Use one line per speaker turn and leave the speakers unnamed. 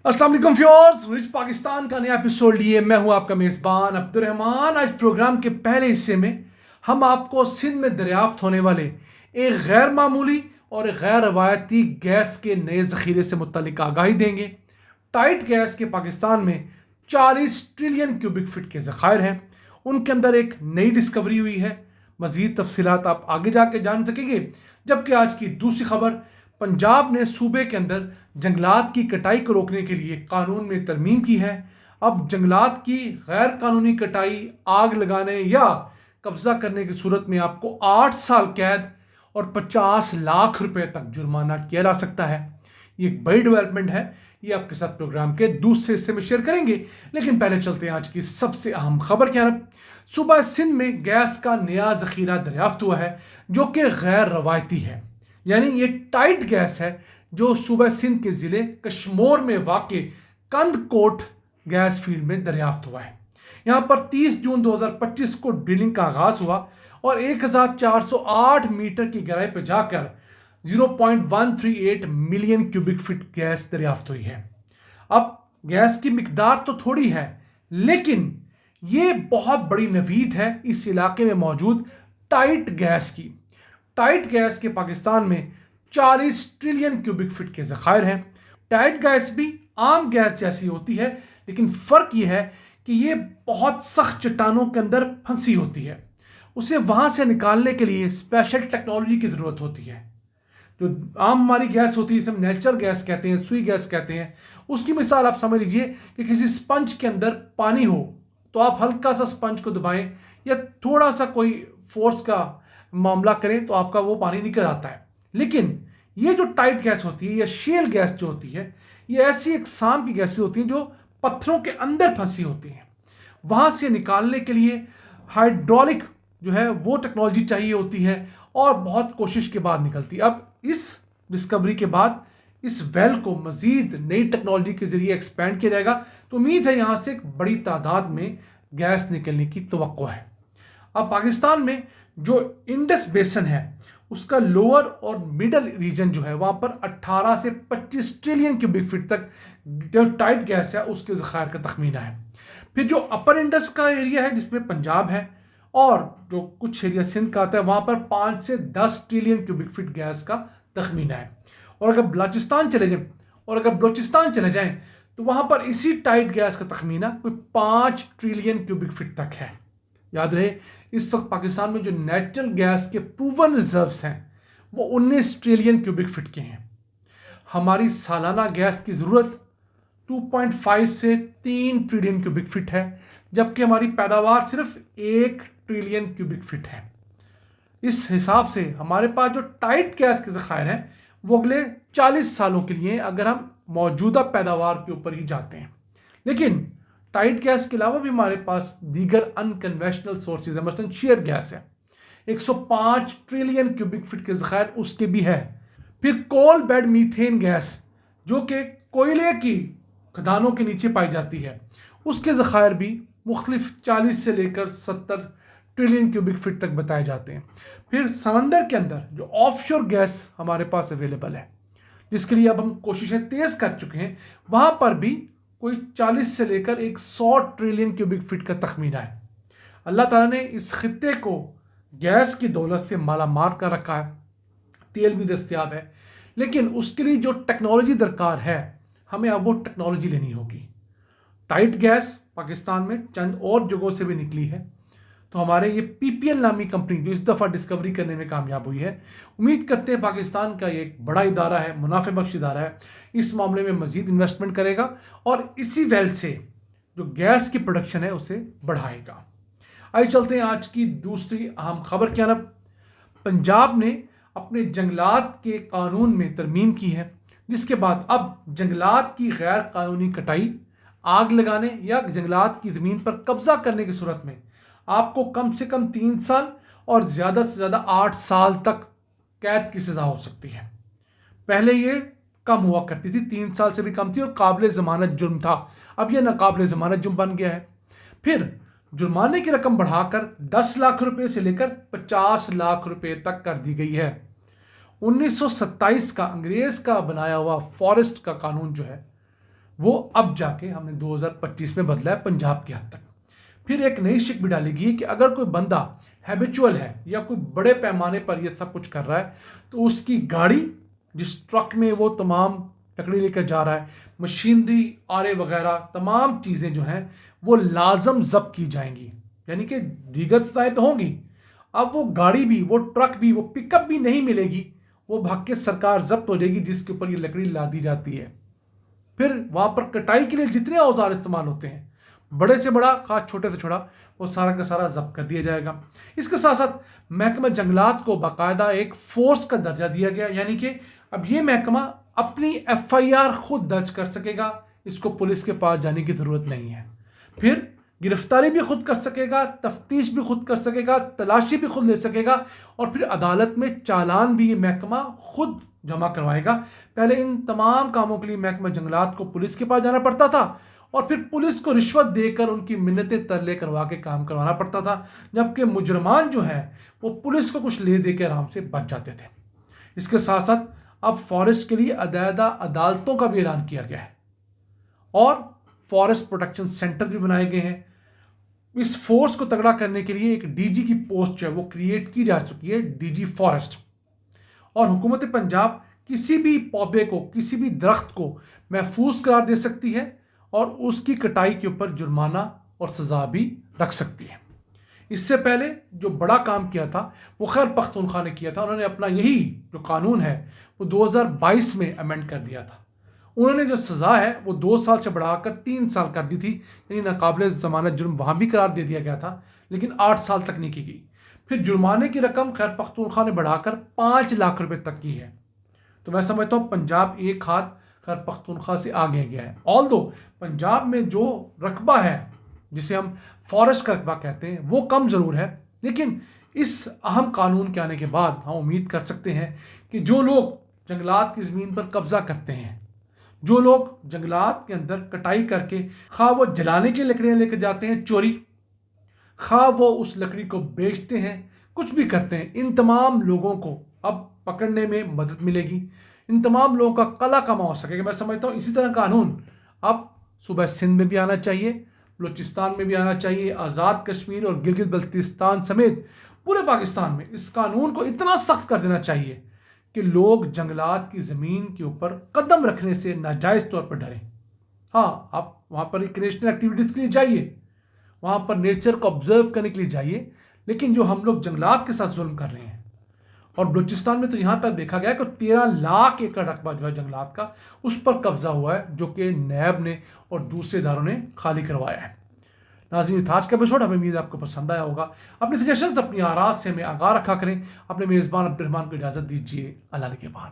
अस्सलाम वालेकुम viewers, rich Pakistan का नया एपिसोड लिए मैं हूं आपका मेज़बान अब्दुर्रहमान। आज प्रोग्राम के पहले हिस्से में हम आपको सिंध में दरियाफ्त होने वाले एक गैर मामूली और एक गैर रवायती गैस के नए ज़ख़ीरे से मुतल्लिक आगाही देंगे। टाइट गैस के पाकिस्तान में 40 ट्रिलियन क्यूबिक फीट के ज़खायर हैं। उनके अंदर एक नई डिस्कवरी हुई है। मज़ीद तफसीलात आप आगे जाके जान सकेंगे। जबकि आज की दूसरी खबर, पंजाब ने सूबे के अंदर जंगलात की कटाई को रोकने के लिए कानून में तरमीम की है। अब जंगलात की गैर कानूनी कटाई, आग लगाने या कब्जा करने की सूरत में आपको 8 साल कैद और 50 लाख रुपए तक जुर्माना किया जा सकता है। ये एक बड़ी डेवलपमेंट है। ये आपके साथ प्रोग्राम के दूसरे हिस्से में शेयर करेंगे, लेकिन पहले चलते हैं आज की सबसे अहम खबर की तरफ। सूबा सिंध में गैस का नया ज़ख़ीरा दरियाफ्त हुआ है जो कि गैर रवायती है। यानी ये टाइट गैस है जो सूबा सिंध के ज़िले कश्मोर में वाक़े कंदकोट गैस फील्ड में दरियाफ्त हुआ है। यहाँ पर 30 जून 2025 को ड्रिलिंग का आगाज़ हुआ और 1408 मीटर की गहराई पर जाकर 0.138 मिलियन क्यूबिक फीट गैस दरियाफ्त हुई है। अब गैस की मिकदार तो थोड़ी है, लेकिन ये बहुत बड़ी नवीद है इस इलाके में मौजूद टाइट गैस की। टाइट गैस के पाकिस्तान में 40 ट्रिलियन क्यूबिक फीट के ज़खायर हैं। टाइट गैस भी आम गैस जैसी होती है, लेकिन फ़र्क यह है कि ये बहुत सख्त चट्टानों के अंदर फंसी होती है। उसे वहाँ से निकालने के लिए स्पेशल टेक्नोलॉजी की ज़रूरत होती है। जो आम हमारी गैस होती है, जिसे हम नेचुरल गैस कहते हैं, सुई गैस कहते हैं, उसकी मिसाल आप समझ लीजिए कि किसी स्पंज के अंदर पानी हो तो आप हल्का सा स्पंज को दबाएं या थोड़ा सा कोई फोर्स का मामला करें तो आपका वो पानी निकल आता है। लेकिन ये जो टाइट गैस होती है या शेल गैस जो होती है, ये ऐसी इकसाम की गैसें होती हैं जो पत्थरों के अंदर फंसी होती हैं। वहाँ से निकालने के लिए हाइड्रोलिक जो है वो टेक्नोलॉजी चाहिए होती है और बहुत कोशिश के बाद निकलती है। अब इस डिस्कवरी के बाद इस वेल को मज़ीद नई टेक्नोलॉजी के ज़रिए एक्सपेंड किया जाएगा, तो उम्मीद है यहाँ से एक बड़ी तादाद में गैस निकलने की तवक्को है। अब पाकिस्तान में जो इंडस बेसन है उसका लोअर और मिडल रीजन जो है वहाँ पर 18 से 25 ट्रिलियन क्यूबिक फीट तक जो टाइट गैस है उसके ज़खायर का तखमीना है। फिर जो अपर इंडस का एरिया है जिसमें पंजाब है और जो कुछ एरिया सिंध का आता है, वहाँ पर 5 से 10 ट्रिलियन क्यूबिक फीट गैस का तखमीना है। और अगर बलोचिस्तान चले जाएं तो वहाँ पर इसी टाइट गैस का तखमीना कोई 5 ट्रिलियन क्यूबिक फीट तक है। याद रहे, इस वक्त पाकिस्तान में जो नेचुरल गैस के प्रूवन रिजर्व्स हैं वो 19 ट्रिलियन क्यूबिक फीट के हैं। हमारी सालाना गैस की ज़रूरत 2.5 से 3 ट्रिलियन क्यूबिक फीट है, जबकि हमारी पैदावार सिर्फ 1 ट्रिलियन क्यूबिक फीट है। इस हिसाब से हमारे पास जो टाइट गैस के ज़खायर हैं वो अगले 40 सालों के लिए, अगर हम मौजूदा पैदावार के ऊपर ही जाते हैं। लेकिन टाइट गैस के अलावा भी हमारे पास दीगर अनकन्वेंशनल सोर्सेज है। मसलन शेयर गैस है, 105 ट्रिलियन क्यूबिक फीट के ज़खायर उसके भी है। फिर कोल बेड मीथेन गैस जो कि कोयले की खदानों के नीचे पाई जाती है, उसके ज़खायर भी मुख्तलिफ 40 से लेकर 70 ट्रिलियन क्यूबिक फीट तक बताए जाते हैं। फिर समंदर के अंदर जो ऑफशोर गैस हमारे पास अवेलेबल है, जिसके लिए अब हम कोशिशें तेज़ कर चुके हैं, वहाँ पर भी कोई 40 से लेकर 100 ट्रिलियन क्यूबिक फीट का तखमीना है। अल्लाह ताला ने इस खित्ते को गैस की दौलत से माला मार कर रखा है। तेल भी दस्तयाब है, लेकिन उसके लिए जो टेक्नोलॉजी दरकार है हमें अब वो टेक्नोलॉजी लेनी होगी। टाइट गैस पाकिस्तान में चंद और जगहों से भी निकली है, तो हमारे ये PPL नामी कंपनी जो इस दफ़ा डिस्कवरी करने में कामयाब हुई है, उम्मीद करते हैं पाकिस्तान का ये एक बड़ा इदारा है, मुनाफे बख्श इदारा है, इस मामले में मज़ीद इन्वेस्टमेंट करेगा और इसी वेल से जो गैस की प्रोडक्शन है उसे बढ़ाएगा। आइए चलते हैं आज की दूसरी अहम खबर की तरफ। पंजाब ने अपने जंगलात के कानून में तरमीम की है, जिसके बाद अब जंगलात की गैर कानूनी कटाई, आग लगाने या जंगलात की ज़मीन पर कब्जा करने की सूरत में आपको कम से कम 3 साल और ज़्यादा से ज़्यादा 8 साल तक कैद की सज़ा हो सकती है। पहले ये कम हुआ करती थी, 3 साल से भी कम थी और काबिल ज़मानत जुर्म था। अब यह नाकाबिल ज़मानत जुर्म बन गया है। फिर जुर्माने की रकम बढ़ाकर 10 लाख रुपए से लेकर 50 लाख रुपए तक कर दी गई है। 1927 का अंग्रेज़ का बनाया हुआ फॉरेस्ट का कानून जो है وہ اب جا کے ہم نے 2025 میں بدلا ہے پنجاب کی حد تک۔ پھر ایک نئی شک بھی ڈالی گئی کہ اگر کوئی بندہ ہیبیچول ہے یا کوئی بڑے پیمانے پر یہ سب کچھ کر رہا ہے تو اس کی گاڑی، جس ٹرک میں وہ تمام لکڑی لے کر جا رہا ہے، مشینری، آرے وغیرہ تمام چیزیں جو ہیں وہ لازم ضبط کی جائیں گی، یعنی کہ دیگر سزائیں تو ہوں گی۔ اب وہ گاڑی بھی، وہ ٹرک بھی، وہ پک اپ بھی نہیں ملے گی، وہ بھاگ کے سرکار ضبط ہو جائے گی جس کے اوپر یہ لکڑی لادی جاتی ہے۔ پھر وہاں پر کٹائی کے لیے جتنے اوزار استعمال ہوتے ہیں، بڑے سے بڑا خاص چھوٹے سے چھوٹا، وہ سارا کا سارا ضبط کر دیا جائے گا۔ اس کے ساتھ ساتھ محکمہ جنگلات کو باقاعدہ ایک فورس کا درجہ دیا گیا، یعنی کہ اب یہ محکمہ اپنی ایف آئی آر خود درج کر سکے گا، اس کو پولیس کے پاس جانے کی ضرورت نہیں ہے۔ پھر گرفتاری بھی خود کر سکے گا، تفتیش بھی خود کر سکے گا، تلاشی بھی خود لے سکے گا، اور پھر عدالت میں چالان بھی یہ محکمہ خود جمع کروائے گا۔ پہلے ان تمام کاموں کے لیے محکمہ جنگلات کو پولیس کے پاس جانا پڑتا تھا، اور پھر پولیس کو رشوت دے کر ان کی منتیں ترلے کروا کے کام کروانا پڑتا تھا، جبکہ مجرمان جو ہیں وہ پولیس کو کچھ لے دے کے آرام سے بچ جاتے تھے۔ اس کے ساتھ ساتھ اب فارسٹ کے لیے علیحدہ عدالتوں کا بھی اعلان کیا گیا ہے، اور فارسٹ پروٹیکشن سینٹر بھی بنائے گئے ہیں۔ اس فورس کو تگڑا کرنے کے لیے ایک ڈی جی کی پوسٹ جو ہے وہ کریٹ کی جا چکی ہے، ڈی جی فارسٹ، اور حکومت پنجاب کسی بھی پودے کو، کسی بھی درخت کو محفوظ قرار دے سکتی ہے اور اس کی کٹائی کے اوپر جرمانہ اور سزا بھی رکھ سکتی ہے۔ اس سے پہلے جو بڑا کام کیا تھا وہ خیر پختونخوا نے کیا تھا، انہوں نے اپنا یہی جو قانون ہے وہ 2022 میں امینڈ کر دیا تھا۔ انہوں نے جو سزا ہے وہ 2 سال سے بڑھا کر 3 سال کر دی تھی، یعنی ناقابل ضمانت جرم وہاں بھی قرار دے دیا گیا تھا، لیکن 8 سال تک نہیں کی گئی۔ پھر جرمانے کی رقم خیر پختونخوا نے بڑھا کر 5 لاکھ روپے تک کی ہے۔ تو میں سمجھتا ہوں پنجاب ایک ہاتھ خیر پختونخوا سے آگے گیا ہے۔ آلدو پنجاب میں جو رقبہ ہے جسے ہم فارسٹ کا رقبہ کہتے ہیں وہ کم ضرور ہے، لیکن اس اہم قانون کے آنے کے بعد ہم امید کر سکتے ہیں کہ جو لوگ جنگلات کی زمین پر قبضہ کرتے ہیں، جو لوگ جنگلات کے اندر کٹائی کر کے خواہ وہ جلانے کی لکڑیاں لے کے جاتے ہیں چوری، خواہ وہ اس لکڑی کو بیچتے ہیں، کچھ بھی کرتے ہیں، ان تمام لوگوں کو اب پکڑنے میں مدد ملے گی، ان تمام لوگوں کا قلع کما ہو سکے گا۔ میں سمجھتا ہوں اسی طرح قانون اب صوبہ سندھ میں بھی آنا چاہیے، بلوچستان میں بھی آنا چاہیے، آزاد کشمیر اور گلگت بلتستان سمیت پورے پاکستان میں اس قانون کو اتنا سخت کر دینا چاہیے کہ لوگ جنگلات کی زمین کے اوپر قدم رکھنے سے ناجائز طور پر ڈریں۔ ہاں، آپ وہاں پر ریکریشنل ایکٹیویٹیز کے لیے جائیے، وہاں پر نیچر کو آبزرو کرنے کے لیے جائیے، لیکن جو ہم لوگ جنگلات کے ساتھ ظلم کر رہے ہیں، اور بلوچستان میں تو یہاں تک دیکھا گیا کہ 13 لاکھ ایکڑ رقبہ جو ہے جنگلات کا اس پر قبضہ ہوا ہے، جو کہ نیب نے اور دوسرے اداروں نے خالی کروایا ہے۔ ناظرین، آج کا ایپیسوڈ ہمیں امید آپ کو پسند آیا ہوگا۔ اپنی سجیشنز، اپنی آراء سے ہمیں آگاہ رکھا کریں۔ اپنے میزبان عبد الرحمان کو اجازت دیجیے، اللہ کے بعد۔